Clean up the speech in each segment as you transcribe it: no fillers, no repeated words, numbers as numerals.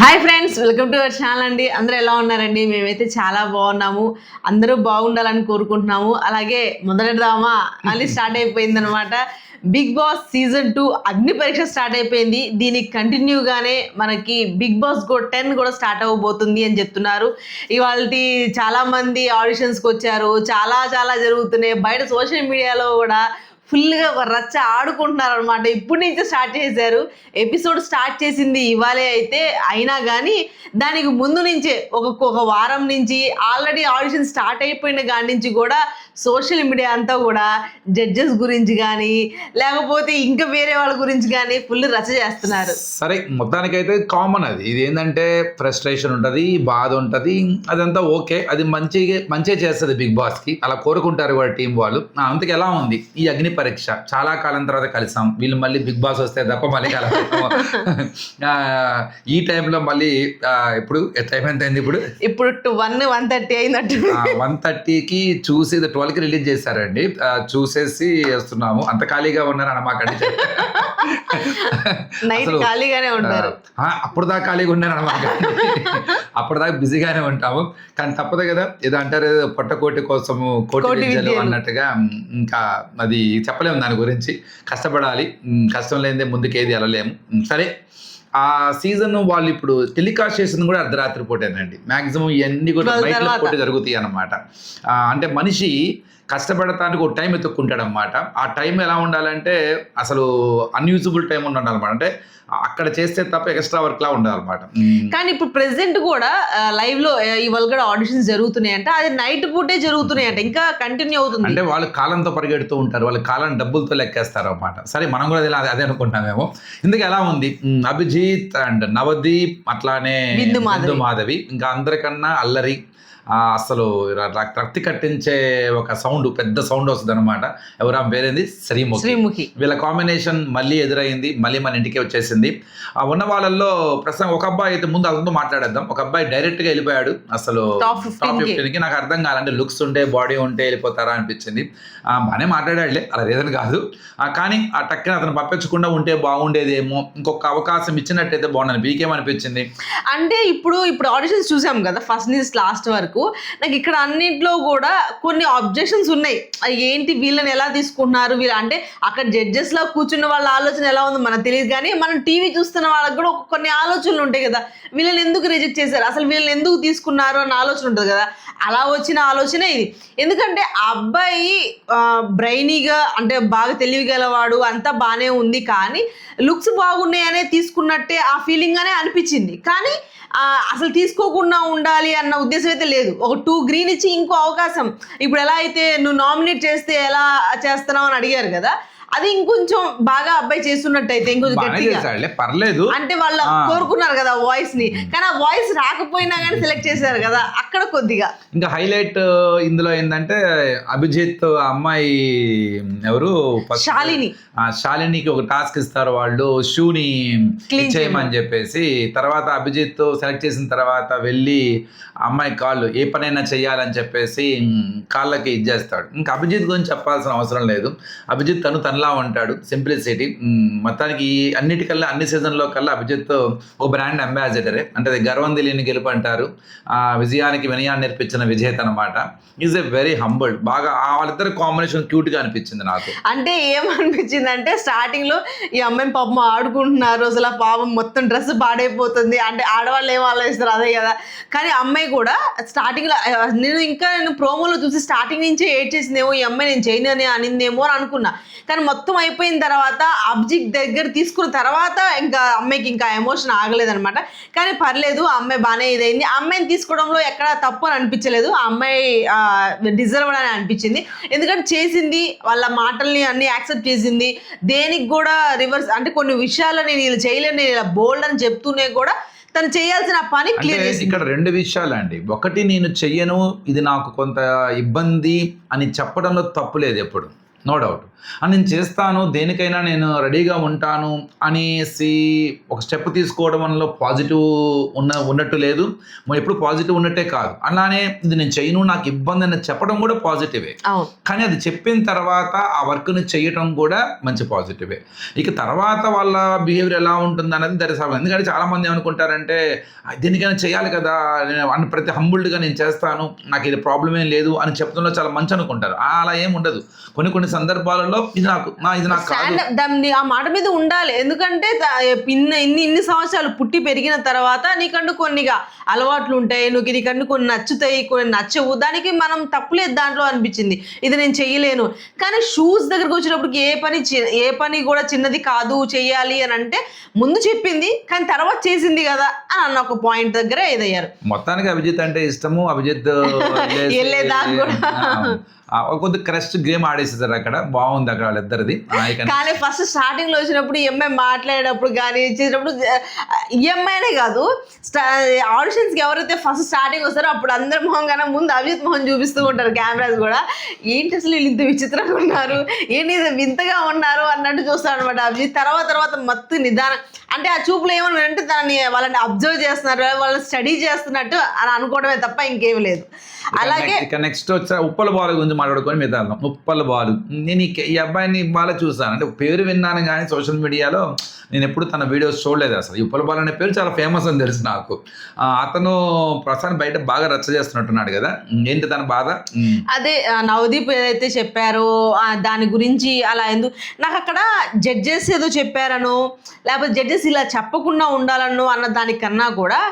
Hi friends, welcome to our channel అండి. అందరూ ఎలా ఉన్నారండి? మేమైతే చాలా బాగున్నాము. అందరూ బాగుండాలని కోరుకుంటున్నాము. అలాగే మొదటి డ్రామా మళ్ళీ స్టార్ట్ అయిపోయిందనమాట. బిగ్ బాస్ సీజన్ 2 అగ్ని పరీక్ష స్టార్ట్ అయిపోయింది. దీనికి కంటిన్యూగానే మనకి బిగ్ బాస్ 10 కూడా స్టార్ట్ అవ్వబోతుంది అని చెప్తున్నారు. ఇవాళ చాలా మంది ఆడిషన్స్కి వచ్చారు. చాలా చాలా జరుగుతున్నాయి. బయట సోషల్ మీడియాలో కూడా ఫుల్గా ఒక రచ్చ ఆడుకుంటున్నారు అనమాట. ఇప్పటి నుంచే స్టార్ట్ చేశారు. ఎపిసోడ్ స్టార్ట్ చేసింది ఇవాళే అయితే, అయినా కానీ దానికి ముందు నుంచే ఒక వారం నుంచి ఆల్రెడీ ఆడిషన్ స్టార్ట్ అయిపోయిన కాడి నుంచి కూడా సోషల్ మీడియా అంతా కూడా జడ్జెస్ గురించి కానీ లేకపోతే ఇంకా వేరే వాళ్ళ గురించి కానీ ఫుల్ రచ్చ చేస్తున్నారు. సరే, మొత్తానికైతే కామన్ అది. ఇది ఏంటంటే ఫ్రస్ట్రేషన్ ఉంటుంది, బాధ ఉంటుంది, అదంతా ఓకే. అది మంచిగా చేస్తుంది బిగ్ బాస్కి, అలా కోరుకుంటారు వాళ్ళ టీం వాళ్ళు. అందుకే ఎలా ఉంది ఈ అగ్ని పరీక్ష? చాలా కాలం తర్వాత కలిసాం. వీళ్ళు మళ్ళీ బిగ్ బాస్ వస్తే తప్ప మళ్ళీ కలవము. ఈ టైంలో మళ్ళీ ఇప్పుడు టైం ఎంత అయింది? ఇప్పుడు 1:30 అయినట్టు. 1:30కి చూసి 12కి రిలీజ్ చేశారండి. చూసేసి వస్తున్నాము. అంత ఖాళీగా ఉన్నారు అనమాకండి. నైట్ ఖాళీగానే ఉంటారు. అప్పుడు దాకా ఖాళీగా ఉన్నారు అనమాట. అప్పుడు దాకా బిజీగానే ఉంటాము. కానీ తప్పదు కదా, ఏదో అంటారు పొట్టకోటి కోసము కోటి విద్యలు అన్నట్టుగా. ఇంకా అది చెప్పలేము దాని గురించి. కష్టపడాలి, కష్టం లేనిదే ముందుకు ఏది వెళ్ళలేము. సరే, ఆ సీజన్ వాళ్ళు ఇప్పుడు టెలికాస్ట్ చేసింది కూడా అర్ధరాత్రి పూటేనండి. మ్యాక్సిమం ఇవన్నీ కూడా నైట్ పూట జరుగుతాయి అన్నమాట. అంటే మనిషి కష్టపడటానికి ఒక టైం ఎత్తుక్కుంటాడు అనమాట. ఆ టైం ఎలా ఉండాలంటే అసలు అన్యూజబుల్ టైం ఉండాలన్నమాట. అంటే అక్కడ చేస్తే తప్ప ఎక్స్ట్రా వర్క్ లా ఉండాలన్నమాట. కానీ ఇప్పుడు ప్రెసెంట్ కూడా లైవ్ లో ఇవాళ కూడా ఆడిషన్స్ జరుగుతున్నాయంట. అది నైట్ పూటే జరుగుతున్నాయంట, ఇంకా కంటిన్యూ అవుతుంది. అంటే వాళ్ళు కాలంతో పరిగెడుతూ ఉంటారు, వాళ్ళ కాలం డబ్బులతో లెక్కేస్తారు అనమాట. సరే, మనం కూడా అదే అనుకుంటామేమో. ఇందుకు ఎలా ఉంది అభిజిత్ అండ్ నవదీప్, అట్లానే బిందు మాధవి, ఇంకా అందరికన్నా అల్లరి, అసలు రక్తి కట్టించే ఒక సౌండ్, పెద్ద సౌండ్ వస్తుంది అనమాట. ఎవరా పేరేంది? శ్రీముఖి. వీళ్ళ కాంబినేషన్ మళ్ళీ ఎదురైంది, మళ్ళీ మన ఇంటికి వచ్చేసింది. ఉన్న వాళ్ళల్లో ప్రస్తుతం ఒక అబ్బాయి అయితే, ముందు అతనితో మాట్లాడేద్దాం. ఒక అబ్బాయి డైరెక్ట్ గా వెళ్ళిపోయాడు. అసలు టాప్ 15కి. నాకు అర్థం కాలంటే లుక్స్ ఉంటే బాడీ ఉంటే వెళ్ళిపోతారా అనిపించింది. బాగానే మాట్లాడాడులే, అలా లేదని కాదు. కానీ ఆ టక్కన అతను పంపించకుండా ఉంటే బాగుండేదేమో, ఇంకొక అవకాశం ఇచ్చినట్టయితే బాగుండదు. మీకేమనిపించింది? అంటే ఇప్పుడు ఆడిషన్స్ చూసాం కదా, ఫస్ట్ నుంచి లాస్ట్ వరకు. నాకు ఇక్కడ అన్నింటిలో కూడా కొన్ని అబ్జెక్షన్స్ ఉన్నాయి. ఏంటి వీళ్ళని ఎలా తీసుకుంటున్నారు, వీళ్ళు అంటే అక్కడ జడ్జెస్ లా కూర్చున్న వాళ్ళ ఆలోచన ఎలా ఉందో మనకు తెలియదు. కానీ మనం టీవీ చూస్తున్న వాళ్ళకి కూడా కొన్ని ఆలోచనలు ఉంటాయి కదా, వీళ్ళని ఎందుకు రిజెక్ట్ చేశారు, అసలు వీళ్ళని ఎందుకు తీసుకున్నారు అన్న ఆలోచన ఉంటుంది కదా. అలా వచ్చిన ఆలోచన ఇది. ఎందుకంటే ఆ అబ్బాయి బ్రైనీగా, అంటే బాగా తెలివిగలవాడు, అంతా బాగానే ఉంది. కానీ లుక్స్ బాగున్నాయనే తీసుకున్నట్టే ఆ ఫీలింగ్ అనే అనిపించింది. కానీ అసలు తీసుకోకుండా ఉండాలి అన్న ఉద్దేశం అయితే లేదు. ఒక 2 గ్రీన్ ఇచ్చి ఇంకో అవకాశం, ఇప్పుడు ఎలా అయితే నువ్వు నామినేట్ చేస్తే ఎలా చేస్తున్నావు అని అడిగారు కదా, అది ఇంకొంచెం బాగా అబ్బాయి చేస్తున్నట్టయితే ఇంకొంచెం గట్టిగా, పర్లేదు. అంటే వాళ్ళు కోరుకున్నారు కదా వాయిస్ ని, కానీ ఆ వాయిస్ రాకపోయినా కానీ సెలెక్ట్ చేశారు కదా, అక్కడ కొద్దిగా. ఇంకా హైలైట్ ఇందులో ఏంటంటే అభిజిత్ అమ్మాయి ఎవరు, శాలినికి ఒక టాస్క్ ఇస్తారు వాళ్ళు, షూని క్లీన్ చేయమని చెప్పేసి. తర్వాత అభిజిత్ సెలెక్ట్ చేసిన తర్వాత వెళ్ళి అమ్మాయి కాళ్ళు ఏ పనైనా చెయ్యాలని చెప్పేసి కాళ్ళకి ఇచ్చేస్తాడు. ఇంకా అభిజిత్ గురించి చెప్పాల్సిన అవసరం లేదు. అభిజిత్ తనలా ఉంటాడు, సింప్లిసిటీ. మొత్తానికి అన్నిటికల్లా, అన్ని సీజన్లో కల్లా అభిజిత్ ఓ బ్రాండ్ అంబాసిడరే. అంటే అది గర్వం తెలియని గెలుపు అంటారు. విజయానికి వినయాన్ని నేర్పించిన విజేత అనమాట. Is a very humbled. బాగా వాళ్ళిద్దరు కాంబినేషన్ క్యూట్ గా అనిపించింది నాకు. అంటే ఏమనిపించింది అంటే, స్టార్టింగ్ లో ఈ అమ్మాయిని పాపం ఆడుకుంటున్నారు, అసలు ఆ పాపం మొత్తం డ్రెస్ పాడైపోతుంది, అంటే ఆడవాళ్ళు ఏం ఆలోచిస్తారు అదే కదా. కానీ అమ్మాయి కూడా స్టార్టింగ్ లో, నేను ప్రోమోలో చూసి స్టార్టింగ్ నుంచే ఏడ్ చేసిందేమో, ఈ అమ్మాయి నేను చేయను అనిందేమో అని అనుకున్నా. కానీ మొత్తం అయిపోయిన తర్వాత అబ్జిక్ దగ్గర తీసుకున్న తర్వాత ఇంకా అమ్మాయికి ఇంకా ఎమోషన్ ఆగలేదనమాట. కానీ పర్లేదు, ఆ అమ్మాయి బాగానే ఇదైంది. ఆ అమ్మాయిని తీసుకోవడంలో ఎక్కడ తప్పు అని అనిపించలేదు. ఆ అమ్మాయి డిజర్వ్ అని అనిపించింది. ఎందుకంటే చేసింది, వాళ్ళ మాటల్ని అన్ని యాక్సెప్ట్ చేసింది. దేనికి కూడా రివర్స్, అంటే కొన్ని విషయాలు నేను ఇలా చేయలేను, నేను ఇలా బోల్డ్ అని చెప్తూనే కూడా తను చేయాల్సిన పని క్లియర్. ఇక్కడ 2 విషయాలు అండి. ఒకటి, నేను చెయ్యను, ఇది నాకు కొంత ఇబ్బంది అని చెప్పడంలో తప్పు లేదు ఎప్పుడు. No doubt. నేను చేస్తాను, దేనికైనా నేను రెడీగా ఉంటాను అనేసి ఒక స్టెప్ తీసుకోవడం వల్ల పాజిటివ్ ఉన్నట్టు లేదు, ఎప్పుడు పాజిటివ్ ఉన్నట్టే కాదు. అలానే ఇది నేను చేయను, నాకు ఇబ్బంది అని చెప్పడం కూడా పాజిటివే. కానీ అది చెప్పిన తర్వాత ఆ వర్క్ని చేయటం కూడా మంచి పాజిటివే. ఇక తర్వాత వాళ్ళ బిహేవియర్ ఎలా ఉంటుంది అనేది దట్ ఇస్. ఎందుకంటే చాలామంది ఏమనుకుంటారంటే దేనికైనా చేయాలి కదా, నేను ప్రతి హంబుల్డ్గా నేను చేస్తాను, నాకు ఇది ప్రాబ్లం ఏం లేదు అని చెప్పడంలో చాలా మంచి అనుకుంటారు. అలా ఏం ఉండదు. కొన్ని సందర్భాలలో ఇది నాకు దాన్ని ఆ మాట మీద ఉండాలి. ఎందుకంటే ఇన్ని సంవత్సరాలు పుట్టి పెరిగిన తర్వాత నీకంటూ కొన్నిగా అలవాట్లు ఉంటాయి, నీకంటూ కొన్ని నచ్చుతాయి, కొన్ని నచ్చవు. దానికి మనం తప్పులేదు దాంట్లో అనిపించింది, ఇది నేను చెయ్యలేను. కానీ షూస్ దగ్గరకు వచ్చినప్పటికి ఏ పని కూడా చిన్నది కాదు చెయ్యాలి అని అంటే ముందు చెప్పింది కానీ తర్వాత చేసింది కదా అని అన్న ఒక పాయింట్ దగ్గర ఇదయ్యారు. మొత్తానికి అభిజిత్ అంటే ఇష్టము. అభిజిత్ వెళ్ళేదాకా కూడా కొద్ది క్రష్ గేమ్ ఆడేసేసారు అక్కడ, బాగుంది అక్కడ వాళ్ళిద్దరిది. కానీ ఫస్ట్ స్టార్టింగ్ లో వచ్చినప్పుడు ఈఎంఐ మాట్లాడేటప్పుడు కానీ చేసినప్పుడు ఈఎంఐనే కాదు, ఆడిషన్స్ కి ఎవరైతే ఫస్ట్ స్టార్టింగ్ వస్తారో అప్పుడు అందరి మొహం కన్నా ముందు అభిజిత్ మొహం చూపిస్తూ ఉంటారు కెమెరాస్ కూడా. ఏంటి అసలు వీళ్ళు ఇంత విచిత్రంగా ఉన్నారు, ఏంటి వింతగా ఉన్నారు అన్నట్టు చూస్తాడు అనమాట అభిజిత్. తర్వాత మొత్తం నిదానం అంటే ఆ చూపులు ఏమన్నా అంటే వాళ్ళని అబ్జర్వ్ చేస్తున్నారు, వాళ్ళని స్టడీ చేస్తున్నట్టు అని అనుకోవడమే తప్ప ఇంకేం లేదు. అలాగే ఇక నెక్స్ట్ వచ్చా ఉప్పల బాలు గురించి మాట్లాడుకొని మీద ఉప్పల బాలు. నేను ఈ అబ్బాయిని బాగా చూసాను, అంటే పేరు విన్నాను కానీ సోషల్ మీడియాలో నేను ఎప్పుడు తన వీడియోస్ చూడలేదు అసలు. ఈ ఉప్పల బాలు అనే పేరు చాలా ఫేమస్ అని తెలుసు నాకు. అతను ప్రస్తుతానికి బయట బాగా రచ్చ చేస్తున్నట్టున్నాడు కదా, ఏంటి తన బాధ? అదే నవదీప్ ఏదైతే చెప్పారో దాని గురించి అలా ఎందుకు నాకు అక్కడ జడ్జెస్ ఏదో చెప్పారనో లేకపోతే జడ్జెస్ ఇలా చెప్పకుండా ఉండాలనో అన్న దానికన్నా కూడా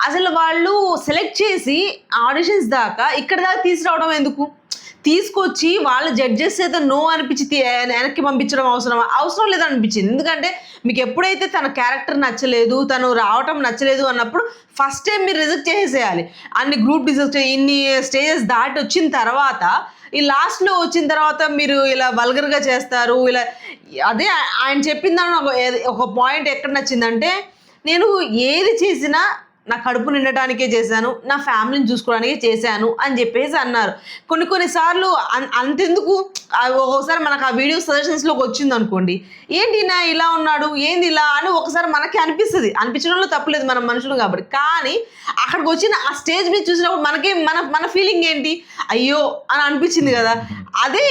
అసలు వాళ్ళు సెలెక్ట్ చేసి ఆడిషన్స్ దాకా ఇక్కడ దాకా తీసుకురావడం ఎందుకు, తీసుకొచ్చి వాళ్ళ జడ్జెస్ ఏదో నో అనిపించి వెనక్కి పంపించడం అవసరం లేదనిపించింది. ఎందుకంటే మీకు ఎప్పుడైతే తన క్యారెక్టర్ నచ్చలేదు, తను రావటం నచ్చలేదు అన్నప్పుడు ఫస్ట్ టైం మీరు రిజెక్ట్ చేసేయాలి. అన్ని గ్రూప్ రిజెక్ట్ ఇన్ని స్టేజెస్ దాటి వచ్చిన తర్వాత ఈ లాస్ట్లో వచ్చిన తర్వాత మీరు ఇలా వల్గర్గా చేస్తారు. ఇలా అదే ఆయన చెప్పిన దాని ఒక పాయింట్ ఎక్కడ నచ్చిందంటే, నేను ఏది చేసినా నా కడుపు నిండటానికే చేశాను, నా ఫ్యామిలీని చూసుకోవడానికే చేశాను అని చెప్పేసి అన్నారు. కొన్నిసార్లు అంతెందుకు ఒక్కొక్కసారి మనకు ఆ వీడియో సజెషన్స్లోకి వచ్చింది అనుకోండి, ఏంటి నా ఇలా ఉన్నాడు ఏంది ఇలా అని ఒకసారి మనకి అనిపించడంలో తప్పులేదు, మనం మనుషులు కాబట్టి. కానీ అక్కడికి వచ్చిన ఆ స్టేజ్ మీద చూసినప్పుడు మనకి మన ఫీలింగ్ ఏంటి, అయ్యో అని అనిపించింది కదా. అదే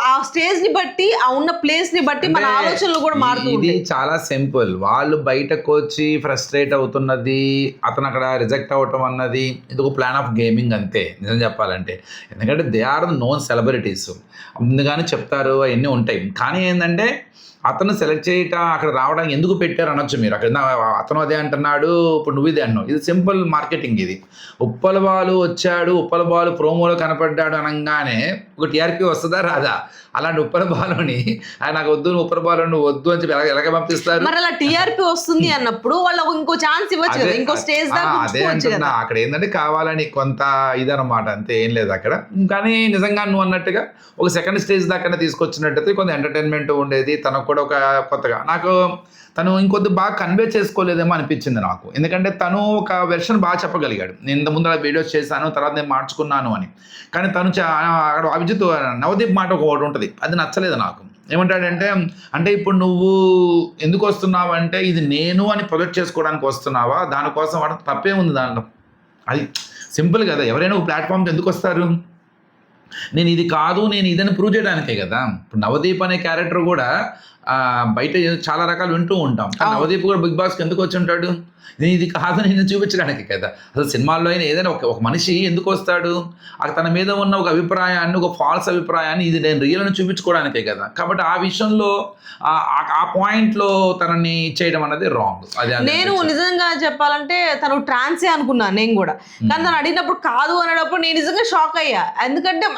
ఆ స్టేజ్ని బట్టి ఆ ఉన్న ప్లేస్ని బట్టి మన ఆలోచనలు కూడా మారుతుంది. ఇది చాలా సింపుల్. వాళ్ళు బయటకు వచ్చి ఫ్రస్ట్రేట్ అవుతున్నది, అతను అక్కడ రిజెక్ట్ అవ్వటం అన్నది ఇది ఒక ప్లాన్ ఆఫ్ గేమింగ్ అంతే నిజం చెప్పాలంటే. ఎందుకంటే they are the known celebrities, ముందుగానే చెప్తారు అవన్నీ ఉంటాయి. కానీ ఏంటంటే అతను సెలెక్ట్ చేయట అక్కడ రావడానికి ఎందుకు పెట్టారు అనొచ్చు మీరు. అక్కడ అతను అదే అంటున్నాడు, ఇప్పుడు నువ్వు ఇదే అంటున్నావు. ఇది సింపుల్ మార్కెటింగ్. ఇది ఉప్పల బాలు వచ్చాడు, ఉప్పల బాలు ప్రోమోలో కనపడ్డాడు అనగానే ఒక టీఆర్పీ వస్తుందా రాదా? అలాంటి ఉప్పల బాలుని నాకు వద్దు, ఉప్పల బాలు నువ్వు వద్దు అని చెప్పి ఎలాగ పంపిస్తారు? మరి అలా టీఆర్పీ వస్తుంది అన్నప్పుడు వాళ్ళకు ఇంకో ఛాన్స్ ఇవ్వచ్చు కదా, ఇంకో స్టేజ్ దాకా. అదే అంటున్నా, అక్కడ ఏంటంటే కావాలని కొంత ఇదనమాట, అంతే, ఏం లేదు అక్కడ. కానీ నిజంగా నువ్వు అన్నట్టుగా ఒక సెకండ్ స్టేజ్ దాకా తీసుకొచ్చినట్టయితే కొంత ఎంటర్టైన్మెంట్ ఉండేది. తనకు కూడా ఒక కొత్తగా తను ఇంకొద్ది బాగా కన్వే చేసుకోలేదేమో అనిపించింది నాకు. ఎందుకంటే తను ఒక వెర్షన్ బాగా చెప్పగలిగాడు, నేను ఇంత ముందు వీడియోస్ చేశాను తర్వాత నేను మార్చుకున్నాను అని. కానీ తను అక్కడ అభిజిత్ నవదీప్ మాట ఒకటి ఉంటుంది, అది నచ్చలేదు నాకు. ఏమంటాడంటే, అంటే ఇప్పుడు నువ్వు ఎందుకు వస్తున్నావు అంటే ఇది నేను అని ప్రొజెక్ట్ చేసుకోవడానికి వస్తున్నావా, దానికోసం వాడు తప్పే ఉంది దాంట్లో. అది సింపుల్ కదా. ఎవరైనా ఒక ప్లాట్ఫామ్కి ఎందుకు వస్తారు, నేను ఇది కాదు నేను ఇదని ప్రూవ్ చేయడానికే కదా. ఇప్పుడు నవదీప్ అనే క్యారెక్టర్ కూడా బయట చాలా రకాలు వింటూ ఉంటాం. నవదీప్ కూడా బిగ్ బాస్కి ఎందుకు వచ్చి ఉంటాడు, నేను ఇది కాదు నేను చూపించడానికి కదా. అసలు సినిమాల్లో అయినా ఏదైనా ఒక మనిషి ఎందుకు వస్తాడు, తన మీద ఉన్న ఒక అభిప్రాయాన్ని, ఒక ఫాల్స్ అభిప్రాయాన్ని ఇది నేను రియల్ అని చూపించుకోవడానికే కదా. కాబట్టి ఆ విషయంలో ఆ పాయింట్లో తనని చేయడం అనేది రాంగ్. నేను నిజంగా చెప్పాలంటే తను ట్రాన్సే అనుకున్నాను నేను కూడా. కానీ తను అడిగినప్పుడు కాదు అనేటప్పుడు నేను నిజంగా షాక్ అయ్యా. ఎందుకంటే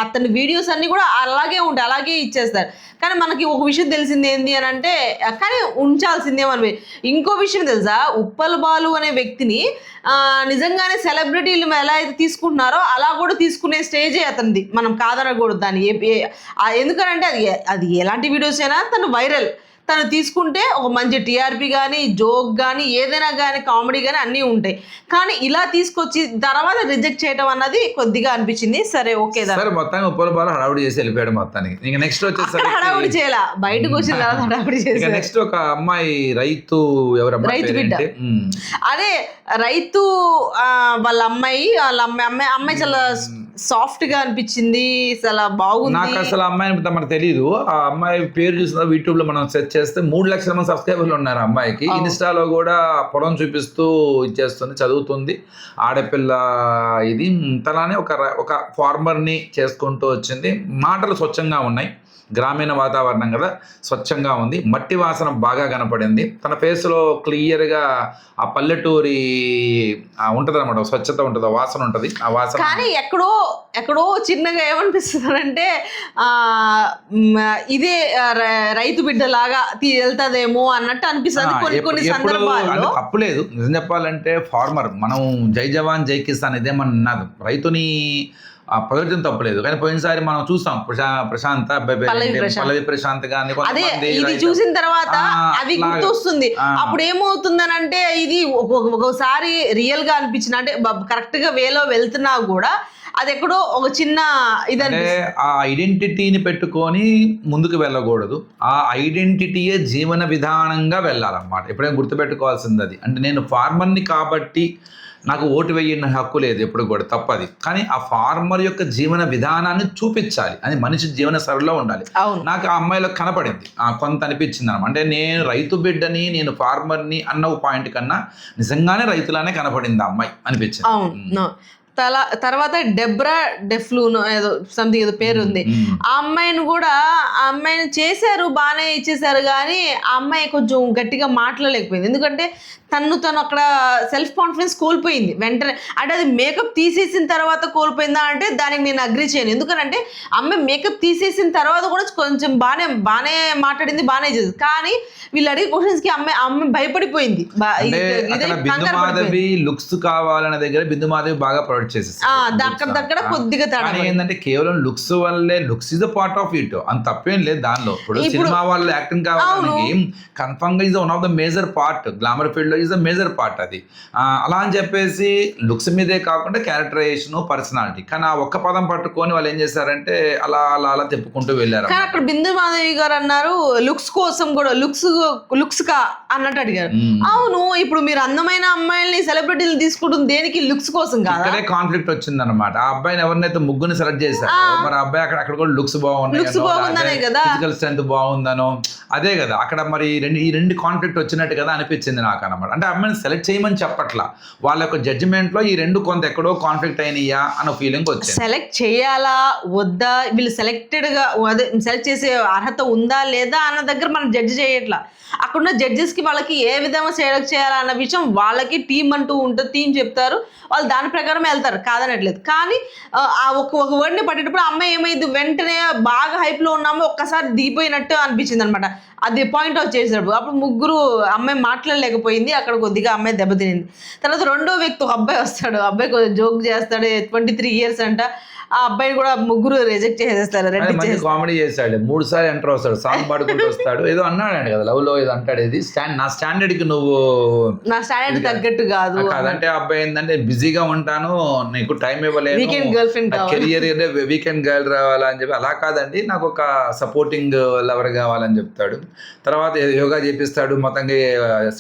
అతని వీడియోస్ అన్ని కూడా అలాగే ఉంటాయి, అలాగే ఇచ్చేస్తారు. కానీ మనకి ఒక విషయం తెలిసింది ఏంటి అని అంటే, కానీ ఉంచాల్సిందేమని ఇంకో విషయం తెలుసా, ఉప్పల్ బాలు అనే వ్యక్తిని నిజంగానే సెలబ్రిటీలు ఎలా అయితే తీసుకుంటున్నారో అలా కూడా తీసుకునే స్టేజే అతనిది, మనం కాదనకూడదు దాన్ని. ఎందుకనంటే అది ఎలాంటి వీడియోస్ అయినా తను వైరల్, తను తీసుకుంటే ఒక మంచి టీఆర్పీ కానీ జోక్ కానీ ఏదైనా కానీ కామెడీ కానీ అన్నీ ఉంటాయి. కానీ ఇలా తీసుకొచ్చి తర్వాత రిజెక్ట్ చేయడం అన్నది కొద్దిగా అనిపించింది. సరే ఓకే సరే మొత్తానికి ఉప్పల బాలు హడావుడి చేసి వెళ్ళిపోయాడు మొత్తానికి. ఇంకా నెక్స్ట్ వచ్చేసరికి హడావుడి చేయాల, బయటకు వచ్చిన తర్వాత హడావుడి చేసి నెక్స్ట్ ఒక అమ్మాయి రైతు ఎవరమ్మా రైతు బిడ్డ. అదే రైతు వాళ్ళ అమ్మాయి చాలా సాఫ్ట్ గా అనిపించింది, చాలా బాగుంది. నాకు అసలు అమ్మాయిని మనకు తెలియదు. ఆ అమ్మాయి పేరు చూసిన యూట్యూబ్ లో మనం సెర్చ్ చేస్తే 3 లక్షల మంది సబ్స్క్రైబర్లు ఉన్నారు అమ్మాయికి. ఇన్స్టాలో కూడా పొలం చూపిస్తూ ఇచ్చేస్తుంది, చదువుతుంది, ఆడపిల్ల. ఇది తననే ఒక ఫార్మర్ ని చేసుకుంటూ వచ్చింది. మాటలు స్వచ్ఛంగా ఉన్నాయి, గ్రామీణ వాతావరణం కదా, స్వచ్ఛంగా ఉంది, మట్టి వాసన బాగా కనపడింది. తన ఫేస్లో క్లియర్గా ఆ పల్లెటూరి ఉంటుంది అనమాట, స్వచ్ఛత ఉంటుంది, వాసన ఉంటుంది. ఆ వాసన కానీ ఎక్కడో చిన్నగా ఏమనిపిస్తుంది అంటే ఇదే రైతు బిడ్డ లాగా వెళ్తాదేమో అన్నట్టు అనిపిస్తుంది కొన్ని సందర్భాల్లో. తప్పులేదు, నిజం చెప్పాలంటే ఫార్మర్ మనం జై జవాన్ జై కిసాన్ ఇదేమన్నా ఉన్నది, రైతుని పొగడటం తప్పలేదు. కానీ పోయినసారి మనం చూస్తాం ప్రశాంత్ పల్లవి ప్రశాంత్ గాని ఇది చూసిన తర్వాత అది గుర్తొస్తుంది. అప్పుడు ఏమవుతుందనంటే ఇది ఒక్కొక్కసారి రియల్ గా అనిపించిన అంటే కరెక్ట్ గా వేలో వెళ్తున్నా కూడా అది ఎక్కడో ఒక చిన్న ఇదంటే ఆ ఐడెంటిటీని పెట్టుకొని ముందుకు వెళ్ళకూడదు. ఆ ఐడెంటిటీయే జీవన విధానంగా వెళ్ళాలన్నమాట. ఎప్పుడైనా గుర్తుపెట్టుకోవాల్సింది అది. అంటే నేను ఫార్మర్ని కాబట్టి నాకు ఓటు వేయని హక్కు లేదు, ఎప్పుడు కూడా తప్పది. కానీ ఆ ఫార్మర్ యొక్క జీవన విధానాన్ని చూపించాలి, అది మనిషి జీవన సరళిలో ఉండాలి. నాకు ఆ అమ్మాయిలో కనపడింది, కొంత అనిపించింది అనమాట. అంటే నేను రైతు బిడ్డని, నేను ఫార్మర్ని అన్న పాయింట్ కన్నా నిజంగానే రైతులానే కనపడింది ఆ అమ్మాయి అనిపించింది. తర్వాత డెబ్రా డెఫ్లూనో ఏదో సంథింగ్ ఏదో పేరు ఉంది. ఆ అమ్మాయిని కూడా చేశారు, బాగానే ఇచ్చేసారు. కానీ ఆ అమ్మాయి కొంచెం గట్టిగా మాట్లాడలేకపోయింది. ఎందుకంటే తను అక్కడ సెల్ఫ్ కాన్ఫిడెన్స్ కోల్పోయింది వెంటనే. అంటే అది మేకప్ తీసేసిన తర్వాత కోల్పోయిందా అంటే దానికి నేను అగ్రీ చేయను. ఎందుకంటే అమ్మాయి మేకప్ తీసేసిన తర్వాత కూడా కొంచెం బాగానే మాట్లాడింది, బాగానే చేసింది. కానీ వీళ్ళు అడిగే క్వశ్చన్స్ కి అమ్మాయి భయపడిపోయింది. లుక్స్ కావాలనే దగ్గర బిందు మాధవి బాగా ప్రొడక్ట్ చేసేసి దగ్గర కొద్దిగా తేడా ఏంటంటే కేవలం లుక్స్ వల్లే, looks is the part of it, అంత తప్పేం లేదు దానిలో. ఇప్పుడు సినిమా వాళ్ళు యాక్టింగ్ కావాలని కన్ఫర్మ్ గా is one of the major part, glamour field లో ఈజ్ ద మేజర్ పార్ట్ అది. అలా అని చెప్పేసి లుక్స్ మీదే కాకుండా క్యారెక్టరైజేషన్, పర్సనాలిటీ. కానీ ఆ ఒక్క పదం పట్టుకొని వాళ్ళు ఏం చేశారంటే అలా తిప్పుకుంటూ వెళ్ళారు. కానీ అక్కడ బిందు మాధవి గారు అన్నారు లుక్స్ కోసం కూడా లుక్స్ కా అన్నట్టు అడిగారు. అవును, ఇప్పుడు మీరు అందమైన అమ్మాయిల్ని సెలబ్రిటీలు తీసుకుంటుంది దేనికి? లుక్స్ కోసం కాదు. ఇక్కడే కాన్ఫ్లిక్ట్ వచ్చింది అనమాట. ఆ అబ్బాయిని ఎవరినైతే ముగ్గురిని సెలెక్ట్ చేశారు, మరి ఆ అబ్బాయి అక్కడ కూడా లుక్స్ బాగున్నాయి, ఫిజికల్ స్ట్రెంత్ బాగుందనో, అదే కదా అక్కడ మరి ఈ రెండు కాన్ఫ్లిక్ట్ వచ్చినట్టు కదా అనిపించింది నాకు అనమాట. అంటే అమ్మాయిని సెలెక్ట్ చేయమని చెప్పట్లా, వాళ్ళ యొక్క జడ్జిమెంట్ లో ఈ రెండు కొంత ఎక్కడో కాన్ఫ్లిక్ట్ అయినయా అన్న ఫీలింగ్ వచ్చింది. సెలెక్ట్ చేయాలా వద్దా, వీళ్ళు సెలెక్టెడ్ గా సెలెక్ట్ చేసే అర్హత ఉందా లేదా అన్న దగ్గర మనం జడ్జి చేయట్లా. అక్కడున్న జడ్జెస్ కి వాళ్ళకి ఏ విధంగా సెలెక్ట్ చేయాలన్న విషయం వాళ్ళకి టీం అంటూ ఉంటుంది, టీం చెప్తారు, వాళ్ళు దాని ప్రకారం వెళ్తారు, కాదనట్లేదు. కానీ ఒక వర్డ్ని పట్టేటప్పుడు అమ్మాయి ఏమైంది, వెంటనే బాగా హైప్లో ఉన్నామో ఒక్కసారి దిగిపోయినట్టు అనిపించింది అనమాట. అది పాయింట్ అవుట్ చేసినప్పుడు అప్పుడు ముగ్గురు అమ్మాయి మాట్లాడలేకపోయింది, అక్కడ కొద్దిగా అమ్మాయి దెబ్బతినింది. తర్వాత రెండో వ్యక్తి ఒక అబ్బాయి వస్తాడు, అబ్బాయి కొంచెం జోక్ చేస్తాడు, 23 years అంట. ఆ అబ్బాయి కూడా ముగ్గురు రిజెక్ట్ చేసేస్తారు. కామెడీ చేస్తాడు, 3 సార్లు ఎంటర్ వస్తాడు, సాంగ్ పాడుకుంటూ వస్తాడు, ఏదో అన్నాడు కదా లవ్ లో ఏదో అంటాడు. ఇది నా స్టాండర్డ్ కి నువ్వు నా స్టాండర్డ్ తగ్గట్టు కాదు కాదంటే అబ్బాయి ఏంటంటే బిజీగా ఉంటాను, నీకు టైం ఇవ్వలేదు, కెరియర్ వీకెండ్ గర్ల్ రావాలని చెప్పి. అలా కాదండి, నాకు ఒక సపోర్టింగ్ లవర్ కావాలని చెప్తాడు. తర్వాత యోగా చేపిస్తాడు, మొత్తంగా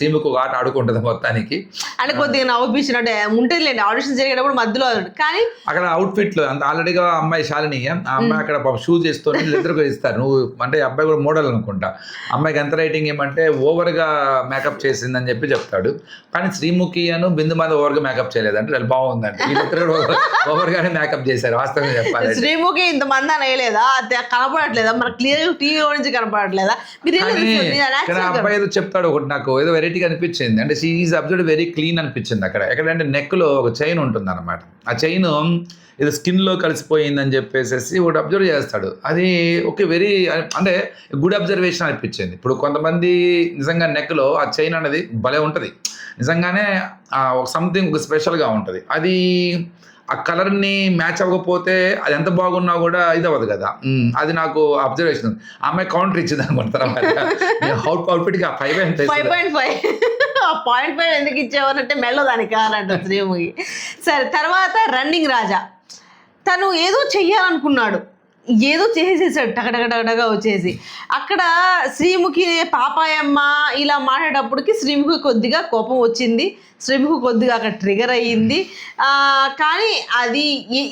సీముకు ఒక ఆట ఆడుకుంటుంది మొత్తానికి. అంటే కొద్దిగా నవ్వుపించినట్టు ఉంటుంది లేండి, ఆడిషన్ జరిగేటప్పుడు మధ్యలో. కానీ అక్కడ అవుట్ ఫిట్ లో అంత ఆల్రెడీగా అమ్మాయి శాలిని, ఆ అమ్మాయి అక్కడ షూస్ వేసుకొని ఇద్దరు ఇస్తారు. నువ్వు అంటే అబ్బాయి కూడా మోడల్ అనుకుంటా. అమ్మాయికి ఎంత రైటింగ్ ఏమంటే ఓవర్ గా మేకప్ చేసిందని చెప్పి చెప్తాడు. కానీ శ్రీముఖి అను బిందు మీద ఓవర్ గా మేకప్ చేయలేదంటే అది బాగుందంటే వీళ్ళిద్దరు ఓవర్ గానే మేకప్ చేశారు. వాస్తవంగా చెప్పాలి, శ్రీముఖి ఇంతమంది అనేయలేదా, కనపడట్లేదా, మన క్లియర్ టీవీలో నుంచి కనపడట్లేదా? అబ్బాయి ఏదో చెప్తాడు ఒకటి, నాకు ఏదో వెరైటీగా అనిపించింది. అంటే she is observed very clean అనిపించింది. అక్కడ ఎక్కడంటే నెక్ లో ఒక చైన్ ఉంటుంది అనమాట, ఆ చైన్ ఇది స్కిన్లో కలిసిపోయిందని చెప్పేసి ఒకటి అబ్జర్వ్ చేస్తాడు. అది ఓకే, వెరీ అంటే గుడ్ అబ్జర్వేషన్ అనిపించింది. ఇప్పుడు కొంతమంది నిజంగా నెక్లో ఆ చైన్ అనేది భలే ఉంటుంది, నిజంగానే ఒక సంథింగ్ ఒక స్పెషల్గా ఉంటుంది. అది ఆ కలర్ని మ్యాచ్ అవ్వకపోతే అది ఎంత బాగున్నా కూడా ఇది అవ్వదు కదా. అది నాకు అబ్జర్వేషన్. ఆ అమ్మాయి కౌంటర్ ఇచ్చింది అనుకుంటా తర్వాత అవుట్ఫిట్కి ఆ 5.5 ఆ 0.5 ఎందుకు ఇచ్చేవారంటే మెల్లో దానికి కావాలంట శ్రీముఖి. సరే, తర్వాత రన్నింగ్ రాజా తను ఏదో చెయ్యాలనుకున్నాడు, ఏదో చేసేసాడు టగటగటగటగా వచ్చేసి. అక్కడ శ్రీముఖి పాపాయమ్మ ఇలా మాట్లాడేటప్పటికి శ్రీముఖి కొద్దిగా కోపం వచ్చింది, శ్రీముఖి కొద్దిగా అక్కడ ట్రిగర్ అయ్యింది. కానీ అది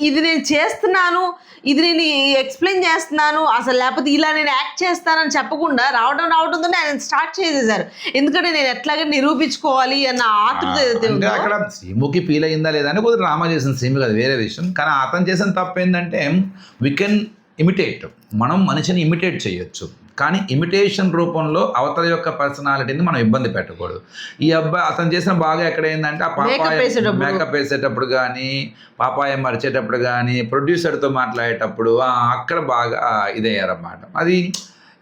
ఇది నేను చేస్తున్నాను, ఇది నేను ఎక్స్ప్లెయిన్ చేస్తున్నాను అసలు, లేకపోతే ఇలా నేను యాక్ట్ చేస్తానని చెప్పకుండా రావడంతోనే ఆయన స్టార్ట్ చేసేసారు. ఎందుకంటే నేను ఎట్లాగే నిరూపించుకోవాలి అన్న ఆతృత ఏదైతే ఉందో. అక్కడ శ్రీముఖి ఫీల్ అయిందా లేదా అని కొద్దిగా డ్రామా చేసింది శ్రీముఖి, అది వేరే విషయం. కానీ అతను చేసిన తప్పు ఏంటంటే వీ కెన్ ఇమిటేట్, మనం మనిషిని ఇమిటేట్ చేయొచ్చు, కానీ ఇమిటేషన్ రూపంలో అవతల యొక్క పర్సనాలిటీని మనం ఇబ్బంది పెట్టకూడదు. ఈ అబ్బాయి అతను చేసిన బాగా ఎక్కడ ఏంటంటే ఆ మేకప్ వేసేటప్పుడు కానీ, పాపాయం మరిచేటప్పుడు కానీ, ప్రొడ్యూసర్తో మాట్లాడేటప్పుడు అక్కడ బాగా ఇదయ్యారన్నమాట. అది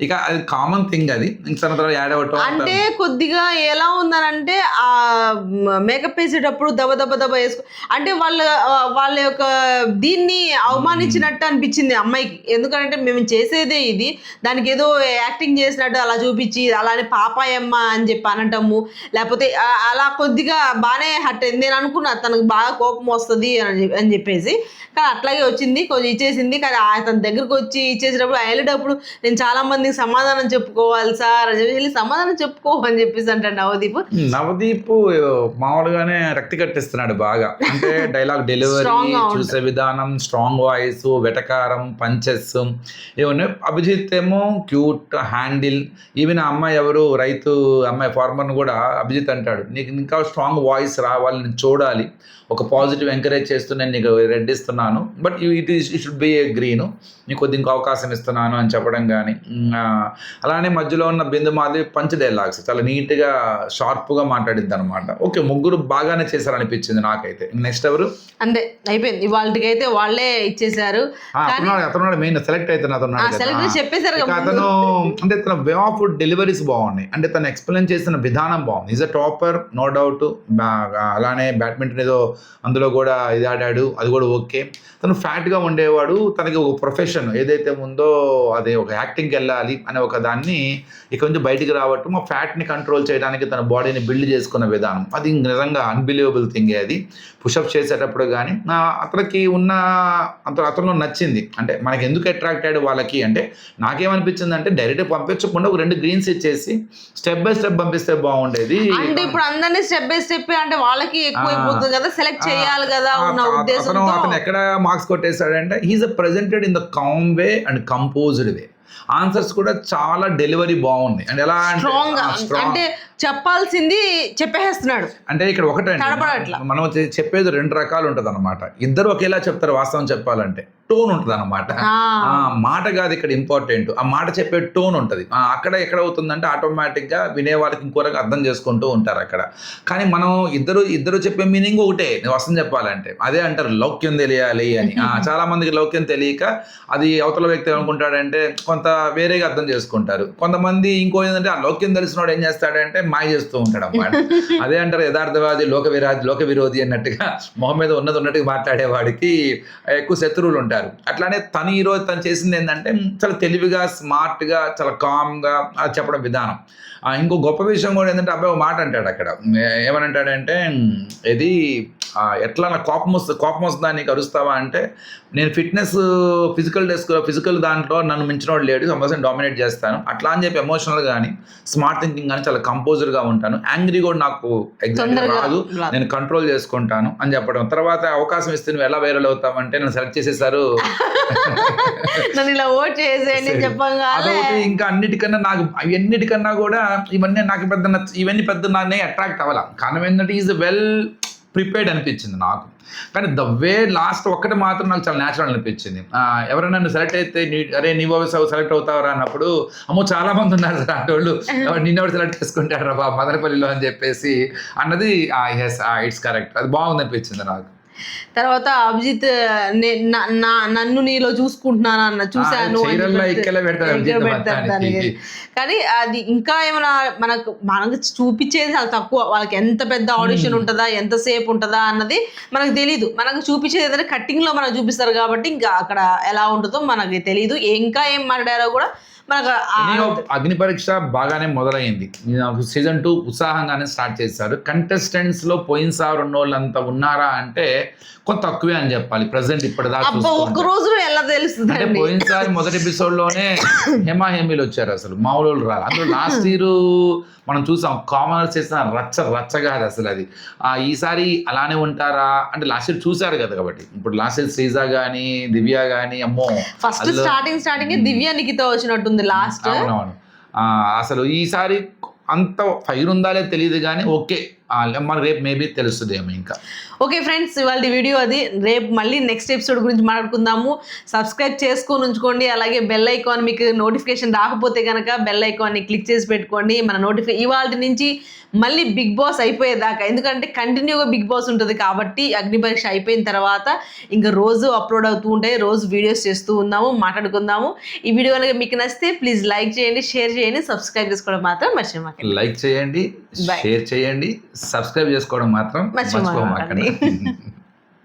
ఇక అది కామన్ థింగ్. అది తర్వాత యాడ్ అవ్వటం అంటే కొద్దిగా ఎలా ఉందనంటే ఆ మేకప్ వేసేటప్పుడు దబ వేసుకో అంటే వాళ్ళ యొక్క దీన్ని అవమానించినట్టు అనిపించింది అమ్మాయికి. ఎందుకంటే మేము చేసేదే ఇది, దానికి ఏదో యాక్టింగ్ చేసినట్టు అలా చూపించి అలానే పాపాయమ్మ అని చెప్పి అనటము, లేకపోతే అలా కొద్దిగా బాగానే హట్ అయింది. నేను అనుకున్నా తనకు బాగా కోపం వస్తుంది అని చెప్పేసి, కానీ అట్లాగే వచ్చింది, కొంచెం ఇచ్చేసింది. కానీ అతని దగ్గరకు వచ్చి ఇచ్చేసేటప్పుడు వెళ్ళేటప్పుడు నేను చాలా మందికి సమాధానం చెప్పుకోవాలి సార్ అని చెప్పి, సమాధానం చెప్పుకో అని చెప్పేసి అంటాడు నవదీప్ మామూలుగానే రక్తి కట్టిస్తున్నాడు బాగా. అంటే డైలాగ్ డెలివరీ, చూసే విధానం, స్ట్రాంగ్ వాయిస్, వెటకారం, పంచెస్ ఏమన్నా. అభిజిత్ ఏమో క్యూట్ హ్యాండిల్. ఈవెన్ ఆ అమ్మాయి ఎవరు రైతు అమ్మాయి ఫార్మర్ని కూడా అభిజిత్ అంటాడు, నీకు ఇంకా స్ట్రాంగ్ వాయిస్ రావాలి, నేను చూడాలి, ఒక పాజిటివ్ ఎంకరేజ్ చేస్తూ నేను నీకు రెడ్ ఇస్తున్నాను, but it should be A green, నీకు కొద్ది ఇంకో అవకాశం ఇస్తున్నాను అని చెప్పడం కానీ. అలానే మధ్యలో ఉన్న బిందు మాది పంచ్ డైలాగ్స్ చాలా నీట్గా షార్ప్గా మాట్లాడింది అనమాట. ఓకే, ముగ్గురు బాగానే చేశారనిపించింది నాకైతే. నెక్స్ట్ ఎవరు? అంతే అయిపోయింది, వాళ్ళకైతే వాళ్ళే ఇచ్చేసారు. అతను మెయిన్ సెలెక్ట్ అవుతున్నా చెప్పేశారు. అతను అంటే తన వే ఆఫ్ డెలివరీస్ బాగున్నాయి, అంటే తను ఎక్స్ప్లెయిన్ చేసిన విధానం బాగుంది. Is a topper no doubt. అలానే బ్యాడ్మింటన్ ఏదో అందులో కూడా ఇది ఆడాడు, అది కూడా ఓకే. తను ఫ్యాట్గా ఉండేవాడు, తనకి ఒక ప్రొఫెషన్ ఏదైతే ఉందో అది ఒక యాక్టింగ్కి వెళ్ళాలి అనే ఒక దాన్ని ఇక నుంచి బయటికి రావటం, ఆ ఫ్యాట్ని కంట్రోల్ చేయడానికి తన బాడీని బిల్డ్ చేసుకున్న విధానం అది నిజంగా అన్బిలీవబుల్ థింగే. అది పుషప్ చేసేటప్పుడు కానీ అతనికి ఉన్న అతను నచ్చింది. అంటే మనకి ఎందుకు అట్రాక్ట్ అయ్యాడు వాళ్ళకి అంటే, నాకేమనిపించింది అంటే డైరెక్ట్ పంపించకుండా ఒక 2 గ్రీన్స్ ఇచ్చేసి స్టెప్ బై స్టెప్ పంపిస్తే బాగుండేది. అంటే ఇప్పుడు అందరినీ స్టెప్ బై స్టెప్ అంటే వాళ్ళకి ఎక్కువైపోతుంది కదా, సెలెక్ట్ చేయాలి కదా ఉన్న ఉద్దేశంతో. అతను ఎక్కడ మార్క్స్ కొట్టేశాడంటే he is presented in the calm way and composed way. Answers కూడా చాలా డెలివరీ బాగుంది. అండ్ ఎలా అంటే చెప్పాల్సింది చెప్పేస్తున్నాడు. అంటే ఇక్కడ ఒకటండి, మనం చెప్పేది 2 రకాలు ఉంటుంది అనమాట. ఇద్దరు ఒకేలా చెప్తారు, వాస్తవం చెప్పాలంటే టోన్ ఉంటుంది అనమాట. మాట కాదు ఇక్కడ ఇంపార్టెంట్, ఆ మాట చెప్పే టోన్ ఉంటుంది. అక్కడ ఎక్కడ అవుతుందంటే ఆటోమేటిక్గా వినే వాళ్ళకి ఇంకోరకు అర్థం చేసుకుంటూ ఉంటారు అక్కడ. కానీ మనం ఇద్దరు చెప్పే మీనింగ్ ఒకటే, వాస్తవం చెప్పాలంటే. అదే అంటారు లౌక్యం తెలియాలి అని. చాలా మందికి లౌక్యం తెలియక అది అవతల వ్యక్తి ఏమనుకుంటాడంటే కొంత వేరేగా అర్థం చేసుకుంటారు. కొంతమంది ఇంకో ఏంటంటే ఆ లౌక్యం తెలిసినోడు ఏం చేస్తాడంటే మాయ చేస్తూ ఉంటాడు అన్నమాట. అదే అంటారు యథార్థవాది లోక విరోధి అన్నట్టుగా మొహం మీద ఉన్నట్టుగా మాట్లాడేవాడికి ఎక్కువ శత్రువులు ఉంటారు. అట్లానే తను ఈరోజు తను చేసింది ఏంటంటే చాలా తెలివిగా, స్మార్ట్గా, చాలా కామ్గా చెప్పడం విధానం. ఇంకో గొప్ప విషయం కూడా ఏంటంటే అబ్బాయి ఒక మాట అంటాడు అక్కడ. ఏమనంటాడంటే, ఇది ఎట్లా నా కోపం వస్తుందా నీకు అరుస్తావా అంటే, నేను ఫిజికల్ దాంట్లో నన్ను మించినోడు లేడు, 100% డామినేట్ చేస్తాను అట్లా అని చెప్పి ఎమోషనల్ కానీ స్మార్ట్ థింకింగ్ కానీ చాలా కంపోజర్గా ఉంటాను, యాంగ్రీ కూడా నాకు ఎగ్జాక్ట్ రాదు, నేను కంట్రోల్ చేసుకుంటాను అని చెప్పడం. తర్వాత అవకాశం ఇస్తే నువ్వు ఎలా వైరల్ అవుతావంటే నన్ను సెలెక్ట్ చేసేసారు, అదొకటి. ఇంకా అన్నిటికన్నా కూడా ఇవన్నీ పెద్ద నాన్నే అట్రాక్ట్ అవ్వాల. కారణం ఏంటంటే ఈజ్ వెల్ ప్రిపేర్డ్ అనిపించింది నాకు. కానీ ద వే లాస్ట్ ఒక్కటి మాత్రం నాకు చాలా న్యాచురల్ అనిపించింది. ఎవరైనా నన్ను సెలెక్ట్ అయితే అరే నీవు సెలెక్ట్ అవుతావరా అన్నప్పుడు, అమ్మో చాలా మంది ఉన్నారు సార్ అటోళ్ళు, నిన్నెవరు సెలెక్ట్ చేసుకుంటారు రా మదనపల్లిలో అని చెప్పేసి అన్నది. ఇట్స్ కరెక్ట్, అది బాగుంది అనిపించింది నాకు. తర్వాత అభిజిత్ నన్ను నీలో చూసుకుంటున్నాను అన్న చూశాను అని చైరల్లో చెప్పి ఎక్కేలా పెడతాడు అభిజిత్ పెడతారు దానికి. మొత్తానికి. కానీ అది ఇంకా ఏమైనా మనకు చూపించేది చాలా తక్కువ. వాళ్ళకి ఎంత పెద్ద ఆడిషన్ ఉంటుందా, ఎంతసేపు ఉంటుందా అన్నది మనకు తెలీదు. మనకు చూపించేది ఏదైనా కట్టింగ్ లో మనకు చూపిస్తారు కాబట్టి ఇంకా అక్కడ ఎలా ఉంటుందో మనకి తెలియదు. ఇంకా ఏం మాట్లాడారో కూడా మనకు అగ్ని పరీక్ష బాగానే మొదలైంది. సీజన్ 2 ఉత్సాహంగానే స్టార్ట్ చేశారు. కంటెస్టెంట్స్ లో పోయినసారి ఉన్న వాళ్ళంతా ఉన్నారా అంటే కొంత తక్కువే అని చెప్పాలి. ప్రెసెంట్ ఇప్పటిదాకా ఒక్క రోజు ఎలా తెలుస్తుంది అంటే పోయినసారి మొదటి ఎపిసోడ్ లోనే హేమీలు వచ్చారు, అసలు మామూలు వాళ్ళు రాదు. అందులో లాస్ట్ ఇయర్ మనం చూసాం కామనర్స్ చేసిన రచ్చ కాదు అసలు అది. ఈసారి అలానే ఉంటారా అంటే లాస్ట్ ఇయర్ చూసారు కదా కాబట్టి. ఇప్పుడు లాస్ట్ ఇయర్ శ్రీజ గానీ దివ్య గానీ అమ్మో ఫస్ట్ స్టార్టింగ్ దివ్య నిఖిత వచ్చినట్టుంది లాస్ట్. అవునవును. అసలు ఈసారి అంత ఫైర్ ఉందా లేదు తెలియదు కానీ ఓకే, మన రేపు మేబీ తెలుస్తుందేమో ఇంకా. ఓకే ఫ్రెండ్స్, ఇవాళ వీడియో అది. రేపు మళ్ళీ నెక్స్ట్ ఎపిసోడ్ గురించి మాట్లాడుకుందాము. సబ్స్క్రైబ్ చేసుకొని ఉంచుకోండి. అలాగే బెల్ ఐకాన్, మీకు నోటిఫికేషన్ రాకపోతే కనుక బెల్ ఐకాన్ని క్లిక్ చేసి పెట్టుకోండి. మన ఇవాళ నుంచి మళ్ళీ బిగ్ బాస్ అయిపోయేదాకా, ఎందుకంటే కంటిన్యూగా బిగ్ బాస్ ఉంటుంది కాబట్టి అగ్ని పరీక్ష అయిపోయిన తర్వాత ఇంకా రోజు అప్లోడ్ అవుతూ ఉంటాయి. రోజు వీడియోస్ చేస్తూ ఉందాము, మాట్లాడుకుందాము. ఈ వీడియో కనుక మీకు నచ్చితే ప్లీజ్ లైక్ చేయండి, షేర్ చేయండి, సబ్స్క్రైబ్ చేసుకోవడం మాత్రం మర్చిపోకండి. లైక్ చేయండి, షేర్ చేయండి, సబ్స్క్రైబ్ చేసుకోవడం మాత్రం మర్చిపోమాకండి.